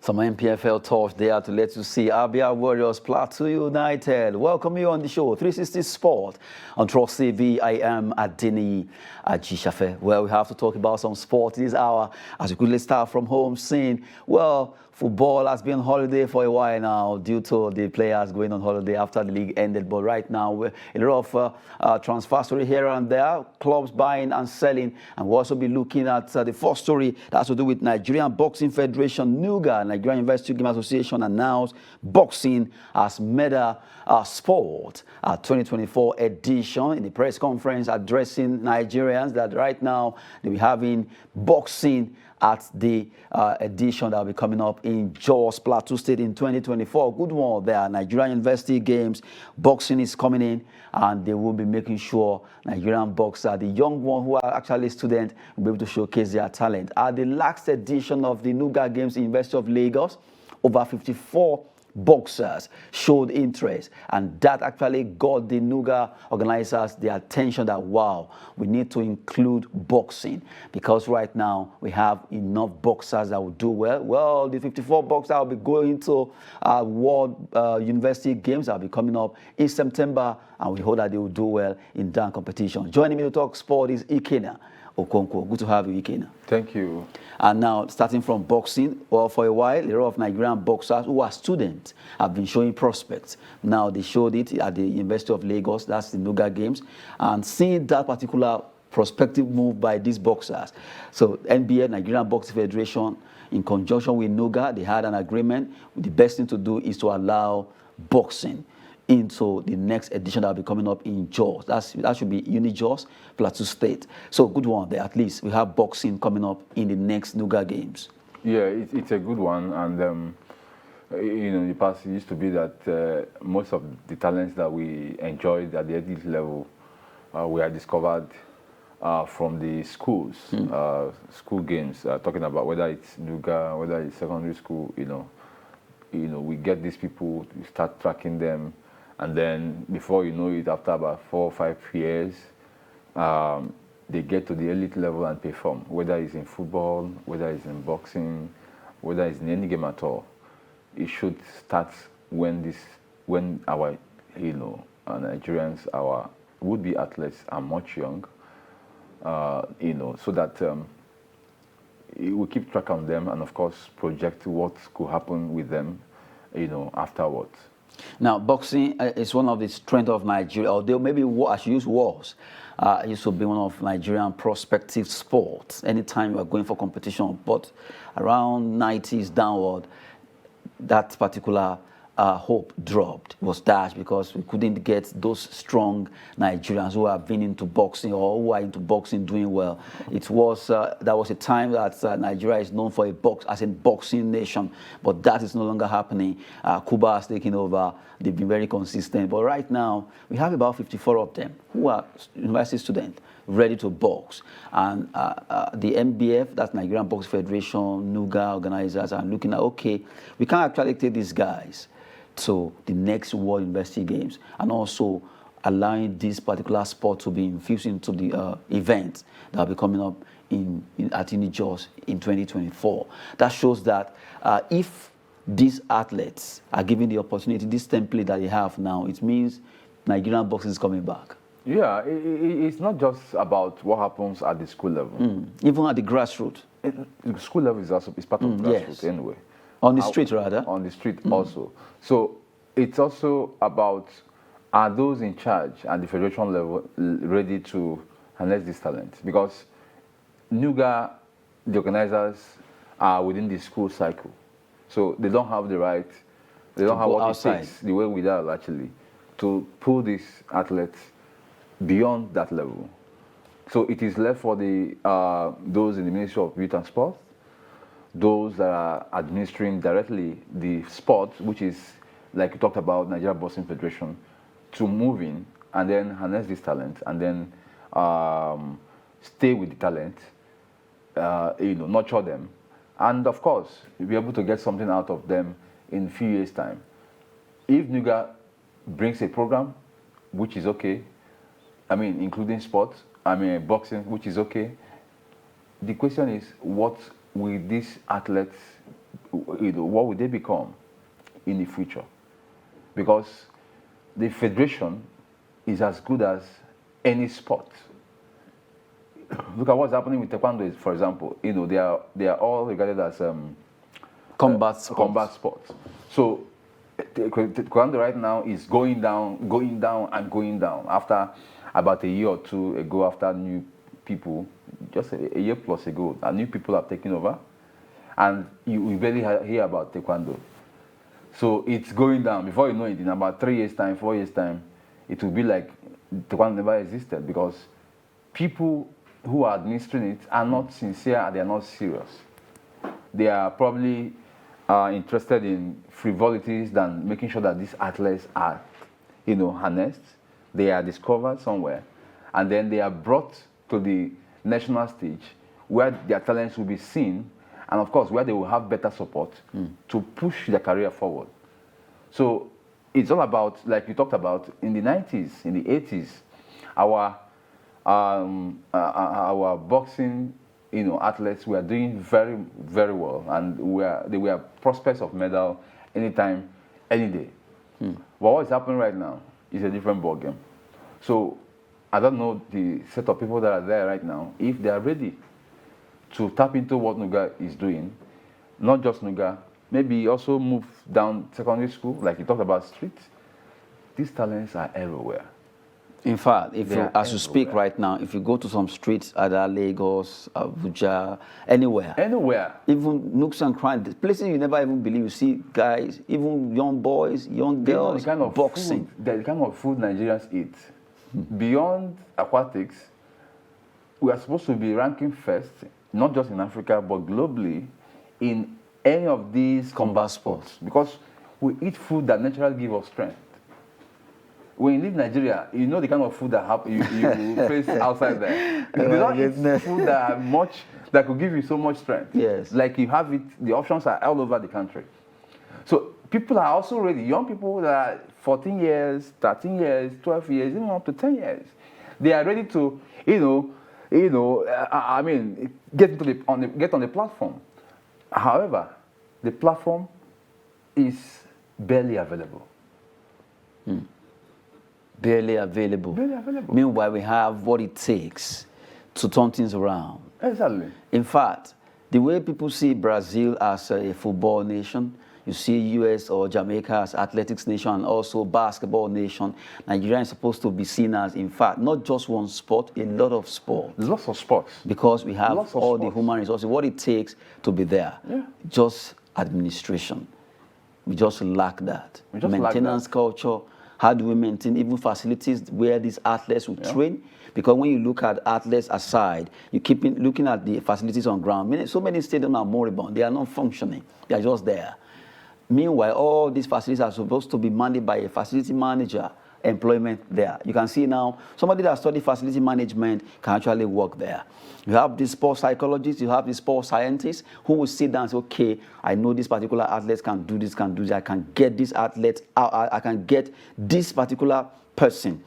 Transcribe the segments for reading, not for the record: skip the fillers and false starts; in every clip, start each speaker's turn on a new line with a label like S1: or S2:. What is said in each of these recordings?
S1: Some MPFL touch there to let you see Abia Warriors Plateau United. Welcome you on the show, 360 Sport on Trust TV. I am Adini Ajishafe. Well, we have to talk about some sport this hour as we quickly start from home scene. Well, football has been on holiday for a while now due to the players going on holiday after the league ended. But right now, we're a lot of transfer story here and there, clubs buying and selling. And we'll also be looking at the first story that has to do with Nigerian Boxing Federation, NUGA, Nigerian University Game Association, announced boxing as meta sport 2024 edition in the press conference addressing Nigerians that right now they'll be having boxing at the edition that will be coming up in Jos, Plateau State in 2024. Good one there. Nigerian University Games, boxing is coming in, and they will be making sure Nigerian boxers, the young ones who are actually students, will be able to showcase their talent. At the last edition of the NUGA Games in University of Lagos, over 54 boxers showed interest, and that actually got the NUGA organizers the attention that, wow, we need to include boxing because right now we have enough boxers that will do well. Well, the 54 boxers will be going to World University Games that will be coming up in September, and we hope that they will do well in that competition. Joining me to talk sport is Ikena Okonkwo. Good to have you, Ikena.
S2: Thank you.
S1: And now, starting from boxing, well, for a while, a lot of Nigerian boxers who are students have been showing prospects. Now, they showed it at the University of Lagos, that's the NUGA Games, and seeing that particular prospective move by these boxers. So, NBA, Nigerian Boxing Federation, in conjunction with NUGA, they had an agreement. The best thing to do is to allow boxing into the next edition that will be coming up in Jos. That should be Jos, Plateau State. So good one there. At least we have boxing coming up in the next NUGA Games.
S2: Yeah, it's a good one, and in the past it used to be that most of the talents that we enjoyed at the elite level we had discovered from the schools, school games. Talking about whether it's NUGA, whether it's secondary school, we get these people, we start tracking them. And then before you know it, after about 4 or 5 years, they get to the elite level and perform, whether it's in football, whether it's in boxing, whether it's in any game at all. It should start when our, Nigerians, our would-be athletes are much young, so that we keep track of them and, of course, project what could happen with them, afterwards.
S1: Now, boxing is one of the strengths of Nigeria, although maybe I should use wars. It used to be one of Nigerian prospective sports anytime you are going for competition. But around 90s downward, that particular hope dropped. It was dashed because we couldn't get those strong Nigerians who have been into boxing or who are into boxing doing well. It was that was a time that Nigeria is known for as a boxing nation, but that is no longer happening. Cuba has taken over. They've been very consistent. But right now, we have about 54 of them who are university students ready to box. And the NBF, that's Nigerian Boxing Federation, NUGA organizers are looking at, okay, we can actually take these guys to the next World University Games and also allowing this particular sport to be infused into the event that will be coming up at Jos in 2024. That shows that if these athletes are given the opportunity, this template that they have now, it means Nigerian boxing is coming back.
S2: Yeah, it's not just about what happens at the school level.
S1: Even at the grassroots.
S2: The school level is part of grassroots
S1: yes.
S2: anyway.
S1: On the street, rather?
S2: On the street also. So it's also about, are those in charge at the federation level ready to harness this talent? Because NUGA, the organizers, are within the school cycle. So they don't have the right, they don't have what outside. It takes, the way we are actually, to pull these athletes beyond that level. So it is left for those in the Ministry of Youth and Sport, those that are administering directly the sport, which is, like you talked about, Nigeria Boxing Federation, to move in and then harness this talent and then stay with the talent, nurture them, and of course, be able to get something out of them in a few years' time. If NUGA brings a program, which is okay, including sports, boxing, which is okay, the question is, what will these athletes what would they become in the future? Because the federation is as good as any sport. Look at what's happening with taekwondo, for example. They are all regarded as
S1: Combat sports.
S2: combat sports. So taekwondo right now is going down, and going down. After about a year or two ago, after new people, just a year plus ago, new people have taken over, and you barely hear about taekwondo. So it's going down. Before you know it, in about 3 years' time, 4 years' time, it will be like taekwondo never existed, because people who are administering it are not sincere and they are not serious. They are probably interested in frivolities than making sure that these athletes are, harnessed, they are discovered somewhere, and then they are brought to the national stage where their talents will be seen, and of course where they will have better support to push their career forward. So it's all about, like you talked about, in the 90s, in the 80s, our boxing, athletes were doing very, very well, and they were prospects of medal anytime, any day. But what is happening right now is a different ballgame. So I don't know the set of people that are there right now, if they are ready to tap into what Nuga is doing. Not just Nuga, maybe also move down secondary school, like you talked about street. These talents are everywhere.
S1: In fact, as you speak right now, if you go to some streets, either Lagos, Abuja, anywhere, even nooks and crannies, places you never even believe, you see guys, even young boys, young girls,
S2: the kind of
S1: boxing.
S2: The kind of food Nigerians eat, beyond aquatics, we are supposed to be ranking first, not just in Africa, but globally, in any of these combat sports, because we eat food that naturally gives us strength. When you leave Nigeria, you know the kind of food that you face outside there. They don't eat food that could give you so much strength.
S1: Yes.
S2: Like you have it, the options are all over the country. So people are also ready. Young people that are 14 years, 13 years, 12 years, even up to 10 years. They are ready to, get on the platform. However, the platform is barely available.
S1: Barely available.
S2: Barely available.
S1: Meanwhile, we have what it takes to turn things around.
S2: Exactly.
S1: In fact, the way people see Brazil as a football nation, you see US or Jamaica as athletics nation, and also basketball nation. Nigeria is supposed to be seen as, in fact, not just one sport, a lot of sports.
S2: There's lots of sports.
S1: Because we have all the human resources, what it takes to be there. Yeah. Just administration. We just lack that. Maintenance culture. How do we maintain even facilities where these athletes will train? Because when you look at athletes aside, you keep looking at the facilities on ground. So many stadiums are moribund. They are not functioning. They are just there. Meanwhile, all these facilities are supposed to be managed by a facility manager, employment there. You can see now, somebody that studied facility management can actually work there. You have the sports psychologists, you have the sports scientists who will sit down and say, okay, I know this particular athlete can do this, I can get this athlete out, I can get this particular person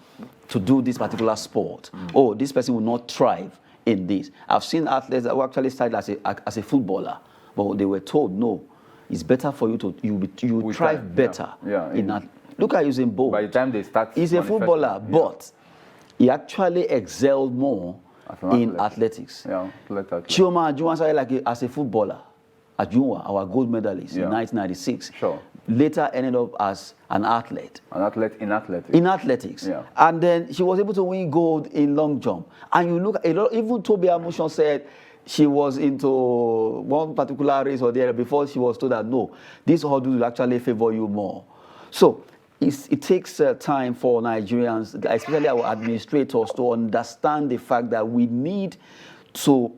S1: to do this particular sport. Oh, this person will not thrive in this. I've seen athletes that were actually started as a footballer, but they were told, no, it's better for you to, you thrive better in that. Look at Usain Bolt.
S2: By the time they start,
S1: he's a footballer, but he actually excelled more in athletics. Chioma Ajunwa started like as a footballer. Ajunwa, our gold medalist in 1996. Sure. Later ended up as an athlete.
S2: An athlete in athletics.
S1: In athletics. Yeah. And then she was able to win gold in long jump. And you look, even Toby Amushon said she was into one particular race or the other before she was told that no, this hurdle will actually favor you more. So it takes time for Nigerians, especially our administrators, to understand the fact that we need to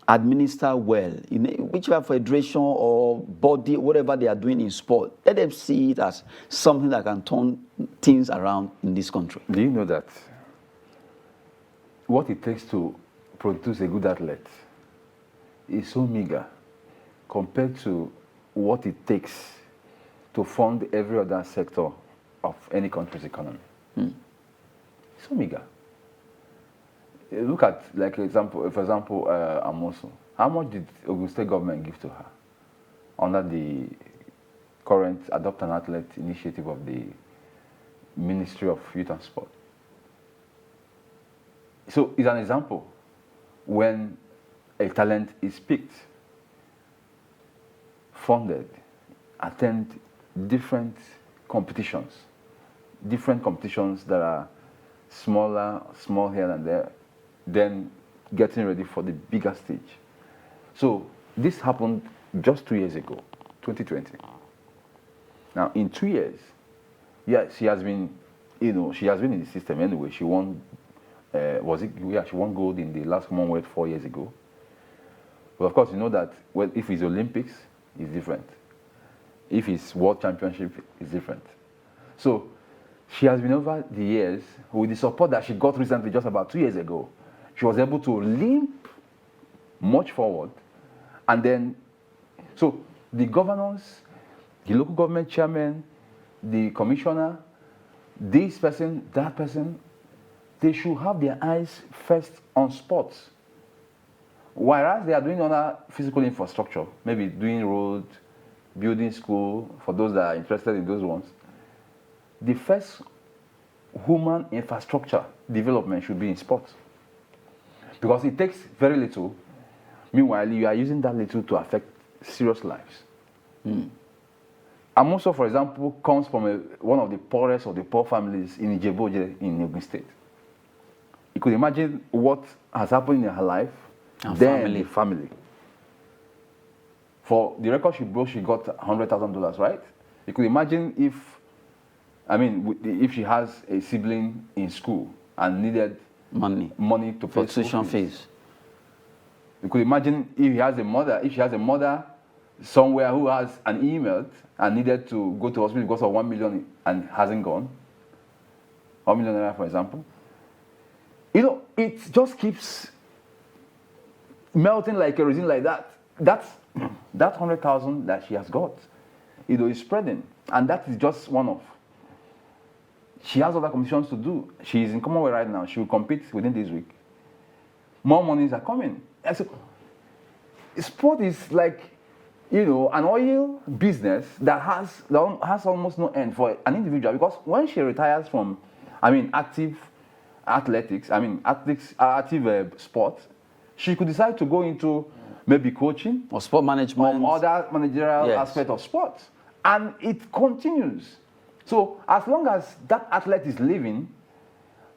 S1: administer well in whichever federation or body, whatever they are doing in sport. Let them see it as something that can turn things around in this country.
S2: Do you know that what it takes to produce a good athlete is so meager compared to what it takes to fund every other sector of any country's economy? So meager. Look at, like, for example, Amosu. How much did Ogun State government give to her? under the current Adopt an Athlete initiative of the Ministry of Youth and Sport. So it's an example when a talent is picked, funded, attend different competitions that are small here and there, then getting ready for the bigger stage. So this happened just 2 years ago, 2020. Now in 2 years, yeah, she has been in the system anyway. She won, she won gold in the last Commonwealth 4 years ago. But of course, you know that if it's Olympics, it's different. If it's World Championship, it's different. So she has been over the years, with the support that she got recently, just about 2 years ago, she was able to limp much forward. And then, so the governors, the local government chairman, the commissioner, this person, that person, they should have their eyes first on sports. Whereas they are doing other physical infrastructure, maybe doing road, building school, for those that are interested in those ones, the first human infrastructure development should be in sports. Because it takes very little. Meanwhile, you are using that little to affect serious lives. Amoso, for example, comes from one of the poorest of the poor families in Ijebu in Ogun State. You could imagine what has happened in her life, and then the family. For the record she broke, she got $100,000, right? You could imagine if she has a sibling in school and needed money to pay tuition fees. You could imagine if she has a mother somewhere who has an email and needed to go to hospital because of 1 million and hasn't gone. 1 million naira, for example. You know, it just keeps melting like kerosene like that. That 100,000 that she has got, is spreading. And that is just one of. She has other competitions to do. She is in Commonwealth right now. She will compete within this week. More monies are coming. And so, sport is like, an oil business that has almost no end for an individual. Because when she retires from, active athletics, active sport, she could decide to go into maybe coaching
S1: or sport management
S2: or other managerial aspect of sport, and it continues. So as long as that athlete is living,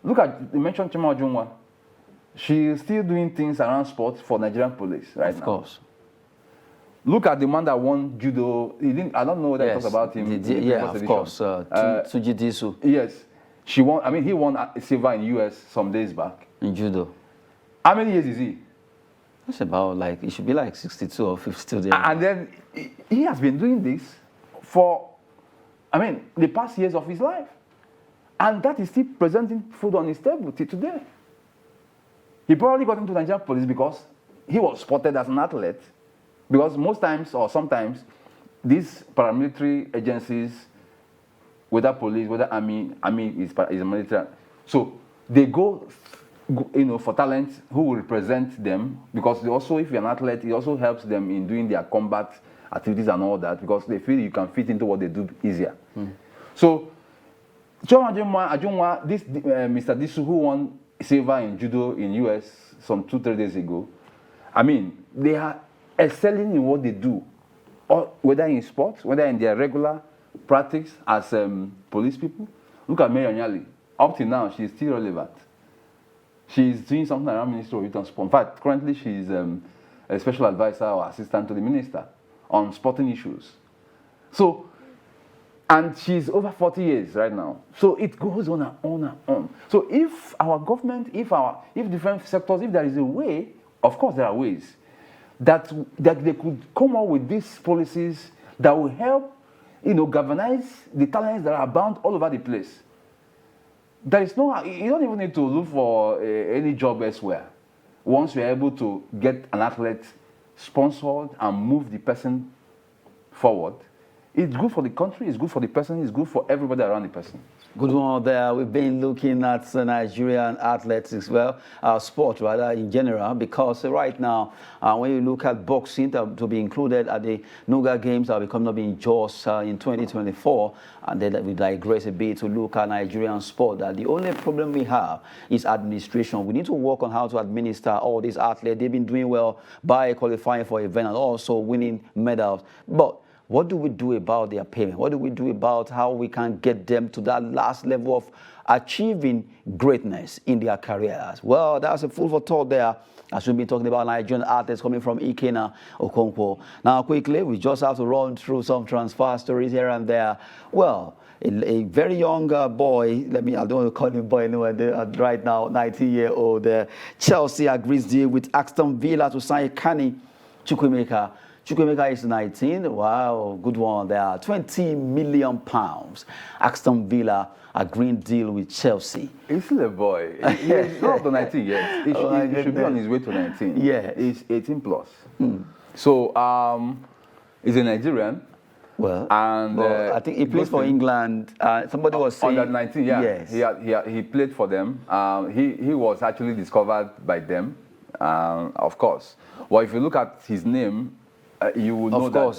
S2: look at you mentioned Chima Ojunwa. She is still doing things around sports for Nigerian police right now.
S1: Of course.
S2: Look at the man that won judo. I don't know whether I talked about him.
S1: Of course. Tsuji Disu.
S2: Yes, she won. He won a silver in US some days back
S1: in judo.
S2: How many years is he?
S1: It's about it should be like 62 or 52 days.
S2: And then he has been doing this for, the past years of his life. And that is still presenting food on his table till today. He probably got into Nigerian police because he was spotted as an athlete. Because most times or sometimes, these paramilitary agencies, whether police, whether army is a military. So they go for talent who will represent them, because they also, if you're an athlete, it also helps them in doing their combat activities and all that, because they feel you can fit into what they do easier. So, Ajunwa, this Mr. Disu, who won silver in judo in US some 2-3 days ago, they are excelling in what they do, or whether in sports, whether in their regular practice as police people. Look at Mary Anyali. Up till now, she is still relevant. She's doing something around Ministry of Youth and Sport. In fact, currently she's a special advisor or assistant to the minister on sporting issues. So, and she's over 40 years right now. So it goes on and on and on. So if our government, if different sectors, if there is a way, of course there are ways, that they could come up with these policies that will help, galvanize the talents that are bound all over the place. There is you don't even need to look for any job elsewhere. Once you're able to get an athlete sponsored and move the person forward, it's good for the country, it's good for the person, it's good for everybody around the person.
S1: Good one there. We've been looking at Nigerian athletics, well, sport rather in general, because right now, when you look at boxing to be included at the Nuga Games that will be coming up in Jos in 2024, and then we digress a bit to look at Nigerian sport, that the only problem we have is administration. We need to work on how to administer all these athletes. They've been doing well by qualifying for events and also winning medals. But what do we do about their payment? What do we do about how we can get them to that last level of achieving greatness in their careers? Well, that's a food for thought there, as we've been talking about Nigerian athletes coming from Ikena Okonkwo. Now, quickly, we just have to run through some transfer stories here and there. Well, a very young boy, I don't want to call him boy anyway, right now, 19-year-old, Chelsea agrees deal with Aston Villa to sign Kani Chukwuemeka. Chukwuemeka is 19. Wow, good one there. £20 million. Aston Villa agreeing deal with Chelsea.
S2: He's still a boy. He's not up to 19 yet. He should be on his way to 19.
S1: Yeah.
S2: He's 18 plus. So he's a Nigerian.
S1: Well,
S2: and
S1: I think he plays for England. Somebody was saying
S2: under 19. Yeah.
S1: Yes.
S2: He played for them. He was actually discovered by them, of course. Well, if you look at his name, you will know that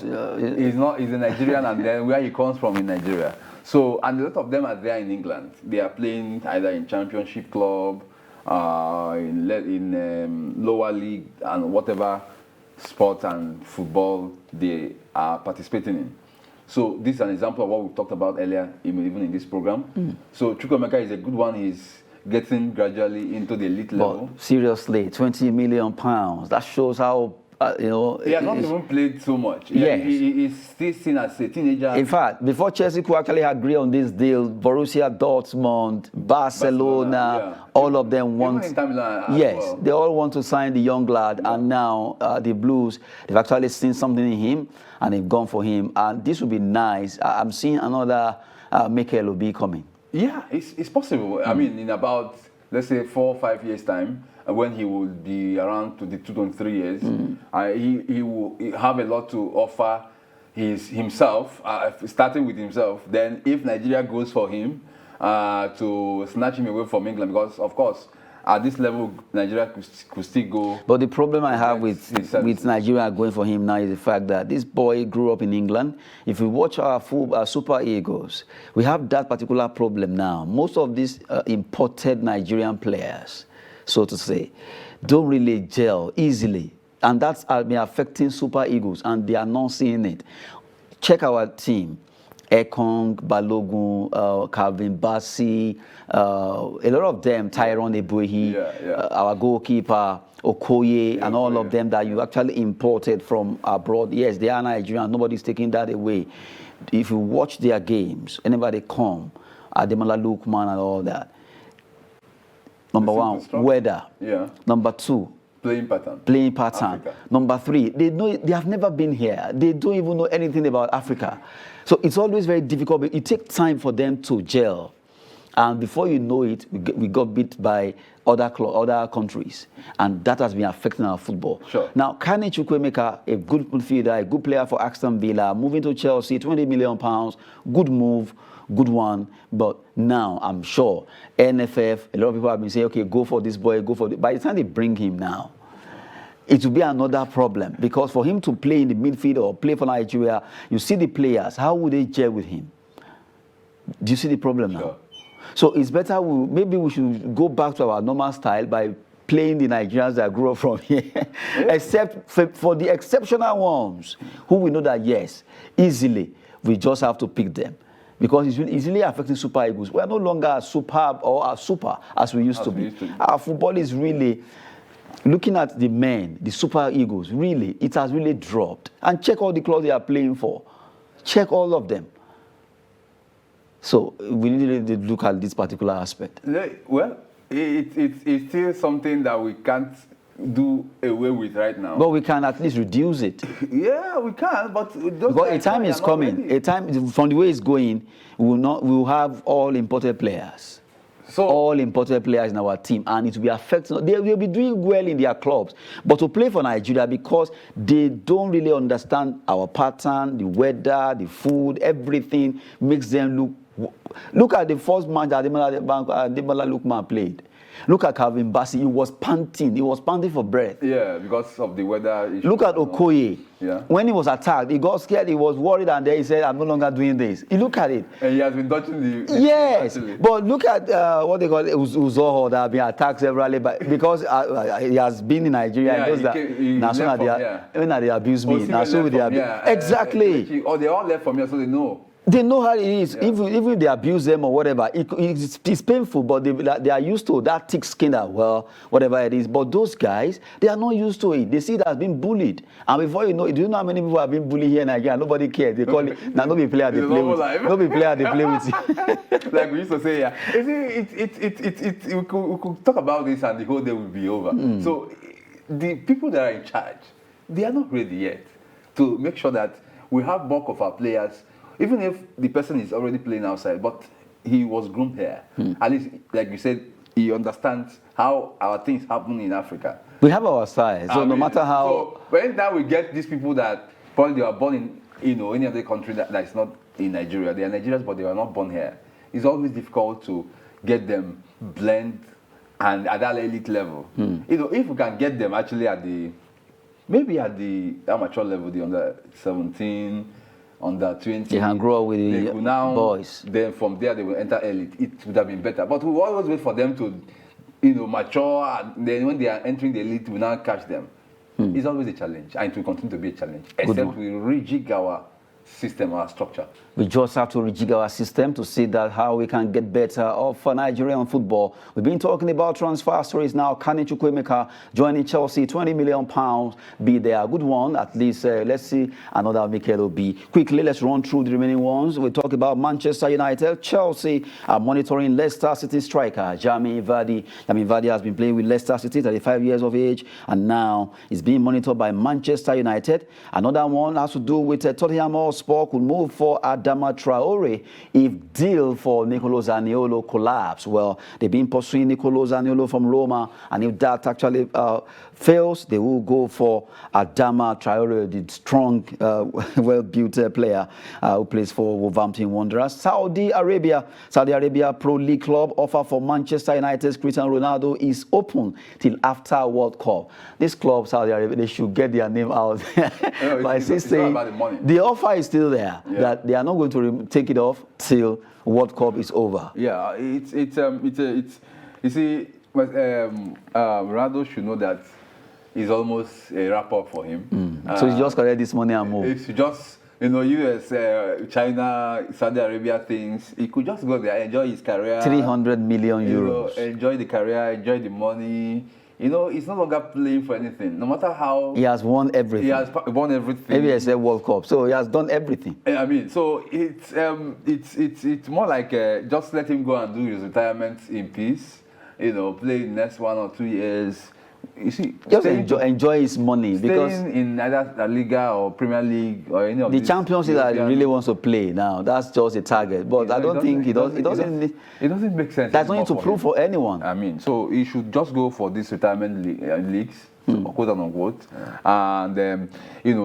S2: he's a Nigerian, and then where he comes from in Nigeria. So, and a lot of them are there in England. They are playing either in Championship club, in lower league, and whatever sport and football they are participating in. So this is an example of what we talked about earlier, even in this program. So Chukwuemeka is a good one. He's getting gradually into the elite level.
S1: Seriously, £20 million. That shows how.
S2: He has not even played so much.
S1: Yes.
S2: He's still seen as a teenager.
S1: In fact, before Chelsea could actually agree on this deal, Borussia Dortmund, Barcelona, all of them want. Yes, they all want to sign the young lad, and now the Blues, they've actually seen something in him, and they've gone for him. And this would be nice. I'm seeing another Mikel Obi coming.
S2: Yeah, it's possible. I mean, in about, let's say, 4 or 5 years' time, when he will be around 22, 23 years, he will have a lot to offer himself, starting with himself. Then if Nigeria goes for him to snatch him away from England, because of course at this level Nigeria could still go.
S1: But the problem I have with Nigeria going for him now is the fact that this boy grew up in England. If you watch our Super Eagles, we have that particular problem now. Most of these imported Nigerian players, so to say, don't really gel easily. And that's been affecting Super Eagles, and they are not seeing it. Check our team. Ekong, Balogun, Calvin Bassey, a lot of them, Tyrone Ebuehi, our goalkeeper, Okoye, and all of them that you actually imported from abroad. Yes, they are Nigerian. Nobody's taking that away. If you watch their games, whenever they come, Ademola Lookman and all that, Number one, weather. Yeah. Number two,
S2: playing pattern.
S1: Playing pattern. Africa. Number three, they have never been here. They don't even know anything about Africa. So it's always very difficult. It takes time for them to gel. And before you know it, we got beat by other countries. And that has been affecting our football.
S2: Sure.
S1: Now, Kani Chukwuemeka, a good midfielder, a good player for Aston Villa, moving to Chelsea, £20 million, good move. Good one, but now I'm sure NFF, a lot of people have been saying, okay, go for this boy, go for this. By the time they bring him now, it will be another problem, because for him to play in the midfield or play for Nigeria, you see the players, how would they gel with him? Do you see the problem now?
S2: Sure.
S1: So it's better, maybe we should go back to our normal style by playing the Nigerians that grew up from here, except for the exceptional ones, who we know that, yes, easily, we just have to pick them. Because it's easily affecting Super Eagles. We are no longer as superb or as super as we used to be. Our football is really, looking at the men, the Super Eagles, really, it has really dropped. And check all the clubs they are playing for. Check all of them. So we need to look at this particular aspect.
S2: Well, it's still something that we can't do away with right now.
S1: But we can at least reduce it.
S2: Yeah, we can, but
S1: because a time is coming. A time, from the way it's going, we will have all imported players.
S2: So
S1: all imported players in our team, and it will be affecting. They will be doing well in their clubs, but to play for Nigeria, because they don't really understand our pattern, the weather, the food, everything makes them look at the first match that Ademola Lookman played. Look at Calvin Bassey. He was panting. He was panting for breath.
S2: Yeah, because of the weather issue.
S1: Look at Okoye.
S2: Yeah.
S1: When he was attacked, he got scared. He was worried, and then he said, "I'm no longer doing this." You look at it.
S2: And he has been dodging the.
S1: Yes,
S2: actually.
S1: but look at what they call it, Uzoho, that have been attacked severally, because he has been in Nigeria.
S2: Yeah,
S1: He knows that. When they abuse me, now so they abuse. Exactly.
S2: Or they all left from here, so they know.
S1: They know how it is.
S2: Yeah.
S1: Even if they abuse them or whatever, it's painful, but they are used to that thick skin that, well, whatever it is. But those guys, they are not used to it. They see it as being bullied. And before you know it, do you know how many people have been bullied here in Nigeria? Nobody cares. They call it, now nobody player they play with. Nobody player they play with.
S2: Like we used to say, yeah. We could talk about this and the whole day will be over. So the people that are in charge, they are not ready yet to make sure that we have bulk of our players. Even if the person is already playing outside, but he was groomed here. At least, like you said, he understands how our things happen in Africa.
S1: We have our side, so no matter how.
S2: So when now we get these people that probably they were born in, any other country that is not in Nigeria. They are Nigerians, but they were not born here. It's always difficult to get them blend and at that elite level. If we can get them actually at the amateur level, the under 17. Under 20,
S1: they can grow with the boys.
S2: Then from there they will enter elite. It would have been better. But we always wait for them to, mature. And then when they are entering the elite, we now catch them. It's always a challenge, and it will continue to be a challenge. Except we rejig our system, our structure.
S1: We just have to rejig our system to see that how we can get better for Nigerian football. We've been talking about transfer stories now. Kani Chukwuemeka joining Chelsea, £20 million. Be there, a good one. At least let's see another Mikel Obi. Quickly, let's run through the remaining ones. We talk about Manchester United. Chelsea are monitoring Leicester City striker Jamie Vardy. Jamie Vardy has been playing with Leicester City, 35 years of age, and now is being monitored by Manchester United. Another one has to do with Tottenham Hotspur could move for Adama Traore if deal for Nicolo Zaniolo collapse. Well, they've been pursuing Nicolo Zaniolo from Roma, and if that actually fails, they will go for Adama Traore, the strong, well-built player who plays for Wolverhampton Wanderers. Saudi Arabia Pro League club offer for Manchester United's Cristiano Ronaldo is open till after World Cup. This club, Saudi Arabia, they should get their name out.
S2: It's not about the money.
S1: The offer is still there, that they are not going to take it off till World Cup is over.
S2: Yeah, you see, Ronaldo should know that it's almost a wrap-up for him.
S1: So he just collect this money and move.
S2: It's just, US, China, Saudi Arabia things. He could just go there, enjoy his career.
S1: 300 million euros.
S2: Enjoy the career, enjoy the money. He's no longer playing for anything. No matter how...
S1: He has won everything.
S2: He has won everything.
S1: Maybe I said World Cup. So he has done everything.
S2: I mean, so it's more like just let him go and do his retirement in peace. Play the next 1 or 2 years. You see,
S1: just enjoy his money, because
S2: in either La Liga or Premier League or any of
S1: the Champions League that he really wants to play now. That's just a target, but I don't think it doesn't
S2: make sense.
S1: That's nothing to prove for anyone.
S2: I mean, so he should just go for these retirement leagues, quote unquote, and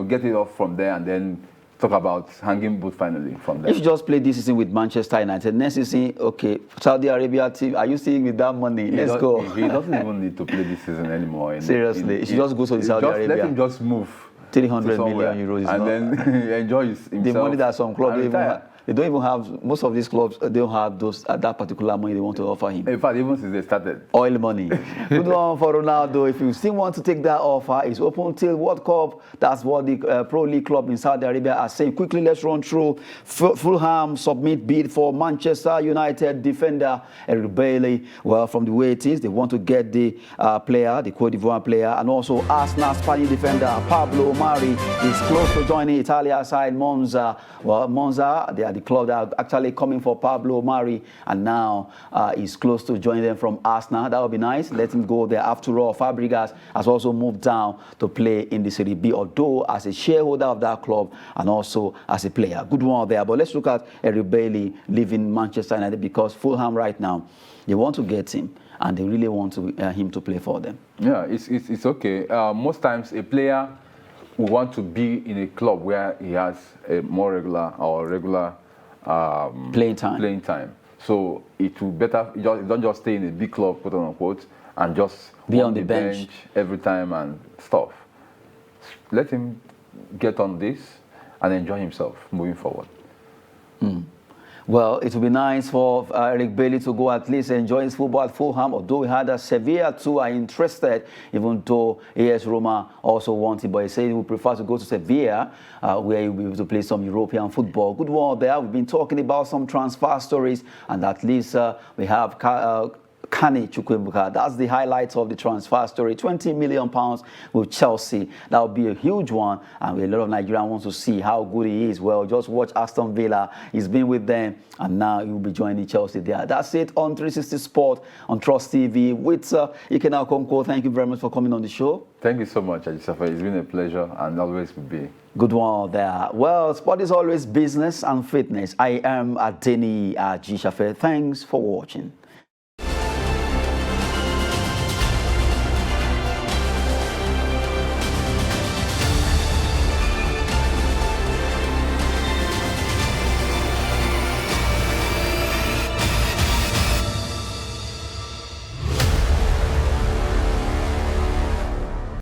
S2: get it off from there, and then talk about hanging boot finally from there.
S1: If you just play this season with Manchester United, next season, okay, Saudi Arabia team, are you seeing with that money? Let's go.
S2: He doesn't even need to play this season anymore.
S1: Seriously, he should just go to the Saudi Arabia.
S2: Let him just move.
S1: 300 million euros.
S2: And then enjoy himself.
S1: The money that some clubs they don't even have, most of these clubs, they don't have that particular money they want to offer him.
S2: In fact, even since they started.
S1: Oil money. Good one for Ronaldo. If you still want to take that offer, it's open till World Cup. That's what the Pro League club in Saudi Arabia are saying. Quickly, let's run through. Fulham submit bid for Manchester United defender Eric Bailey. Well, from the way it is, they want to get the player, the Cote d'Ivoire player, and also Arsenal Spanish defender Pablo Mari is close to joining Italia side Monza. Well, Monza, they are the club that are actually coming for Pablo Mari, and now he's close to joining them from Arsenal. That would be nice. Let him go there. After all, Fabregas has also moved down to play in the Serie B, although as a shareholder of that club and also as a player. Good one there. But let's look at Eric Bailly leaving Manchester United, because Fulham right now, they want to get him, and they really want him to play for them.
S2: Yeah, it's okay. Most times a player will want to be in a club where he has a more regular
S1: playing time.
S2: So it will better, don't just stay in a big club, quote unquote, and just
S1: be on the bench
S2: every time and stuff. Let him get on this and enjoy himself moving forward.
S1: Well, it would be nice for Eric Bailly to go at least enjoy his football at Fulham, although we had Sevilla too are interested, even though AS Roma also wants it, but he said he would prefer to go to Sevilla, where he'll be able to play some European football. Good one there. We've been talking about some transfer stories, and at least we have Chukwuemeka. That's the highlights of the transfer story. £20 million with Chelsea. That would be a huge one, and a lot of Nigerians want to see how good he is. Well, just watch Aston Villa. He's been with them, and now he will be joining Chelsea there. That's it on 360 Sport on Trust TV with Ikenna Okonkwo. Thank you very much for coming on the show.
S2: Thank you so much, Ajisafe. It's been a pleasure and always will be.
S1: Good one there. Well, sport is always business and fitness. I am Adeni Ajisafe. Thanks for watching.